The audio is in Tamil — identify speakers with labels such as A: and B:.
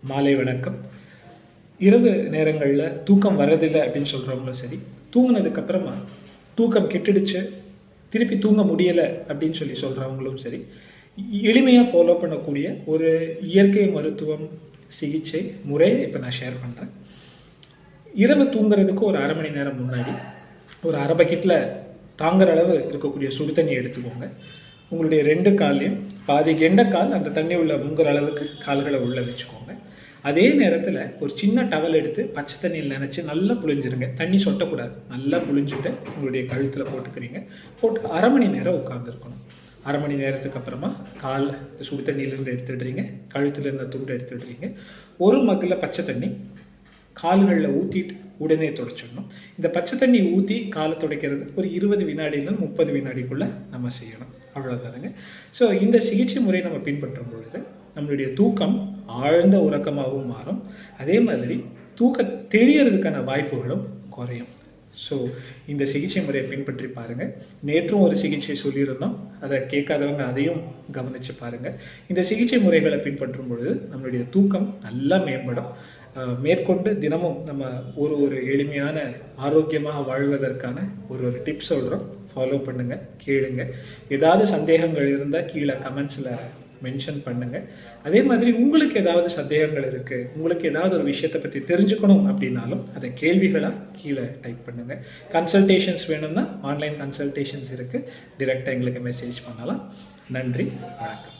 A: மாலை வணக்கம். இரவு நேரங்களில் தூக்கம் வரதில்லை அப்படின்னு சொல்கிறவங்களும் சரி, தூங்கினதுக்கப்புறமா தூக்கம் கெட்டுடுச்சு, திருப்பி தூங்க முடியலை அப்படின்னு சொல்கிறவங்களும் சரி, எளிமையாக ஃபாலோ பண்ணக்கூடிய ஒரு இயற்கை மருத்துவம் சிகிச்சை முறையை இப்போ நான் ஷேர் பண்ணுறேன். இரவு தூங்குறதுக்கு ஒரு அரை மணி நேரம் முன்னாடி ஒரு அரை பக்கெட்டில் தாங்குற அளவு இருக்கக்கூடிய சுடு தண்ணி எடுத்துக்கோங்க. உங்களுடைய 2 கால்லையும் பாதி கெண்டைக்கால் அந்த தண்ணி உள்ள முங்குற அளவுக்கு கால்களை உள்ளே வச்சுக்கோங்க. அதே நேரத்தில் ஒரு சின்ன டவல் எடுத்து பச்சை தண்ணியில் நினச்சி நல்லா புழிஞ்சிருங்க. தண்ணி சொட்டக்கூடாது. நல்லா புழிஞ்சுட்டு உங்களுடைய கழுத்தில் போட்டுக்கிறீங்க. போட்டு அரை மணி நேரம் உட்காந்துருக்கணும். அரை மணி நேரத்துக்கு அப்புறமா கால் சுடு தண்ணியிலேருந்து எடுத்துடுறீங்க, கழுத்தில் இருந்த துண்டை எடுத்துடுறீங்க. ஒரு மக்கில் பச்சை தண்ணி கால்களில் ஊற்றிட்டு உடனே துடைச்சிடணும். இந்த பச்சை தண்ணி ஊற்றி காலை துடைக்கிறது ஒரு 20 வினாடியில் 30 வினாடிக்குள்ளே நம்ம செய்யணும். அவ்வளோதானுங்க. ஸோ இந்த சிகிச்சை முறையை நம்ம பின்பற்றும் பொழுது நம்மளுடைய தூக்கம் ஆழ்ந்த உறக்கமாகவும் மாறும். அதே மாதிரி தெரியறதுக்கான வாய்ப்புகளும் குறையும். ஸோ இந்த சிகிச்சை முறையை பின்பற்றி பாருங்கள். நேற்றும் ஒரு சிகிச்சை சொல்லியிருந்தோம், அதை கேட்காதவங்க அதையும் கவனித்து பாருங்கள். இந்த சிகிச்சை முறைகளை பின்பற்றும் பொழுது நம்மளுடைய தூக்கம் நல்லா மேம்படும். மேற்கொண்டு தினமும் நம்ம ஒரு எளிமையான ஆரோக்கியமாக வாழ்வதற்கான ஒரு டிப்ஸ் சொல்கிறோம். ஃபாலோ பண்ணுங்கள், கேளுங்க. ஏதாவது சந்தேகங்கள் இருந்தால் கீழே கமெண்ட்ஸில் மென்ஷன் பண்ணுங்கள். அதே மாதிரி உங்களுக்கு ஏதாவது சந்தேகங்கள் இருக்குது, உங்களுக்கு ஏதாவது ஒரு விஷயத்தை பற்றி தெரிஞ்சுக்கணும் அப்படின்னாலும் அதை கேள்விகளாக கீழே டைப் பண்ணுங்கள். கன்சல்டேஷன்ஸ் வேணும்னா ஆன்லைன் கன்சல்டேஷன்ஸ் இருக்குது, டிரெக்டாக எங்களுக்கு மெசேஜ் பண்ணலாம். நன்றி, வணக்கம்.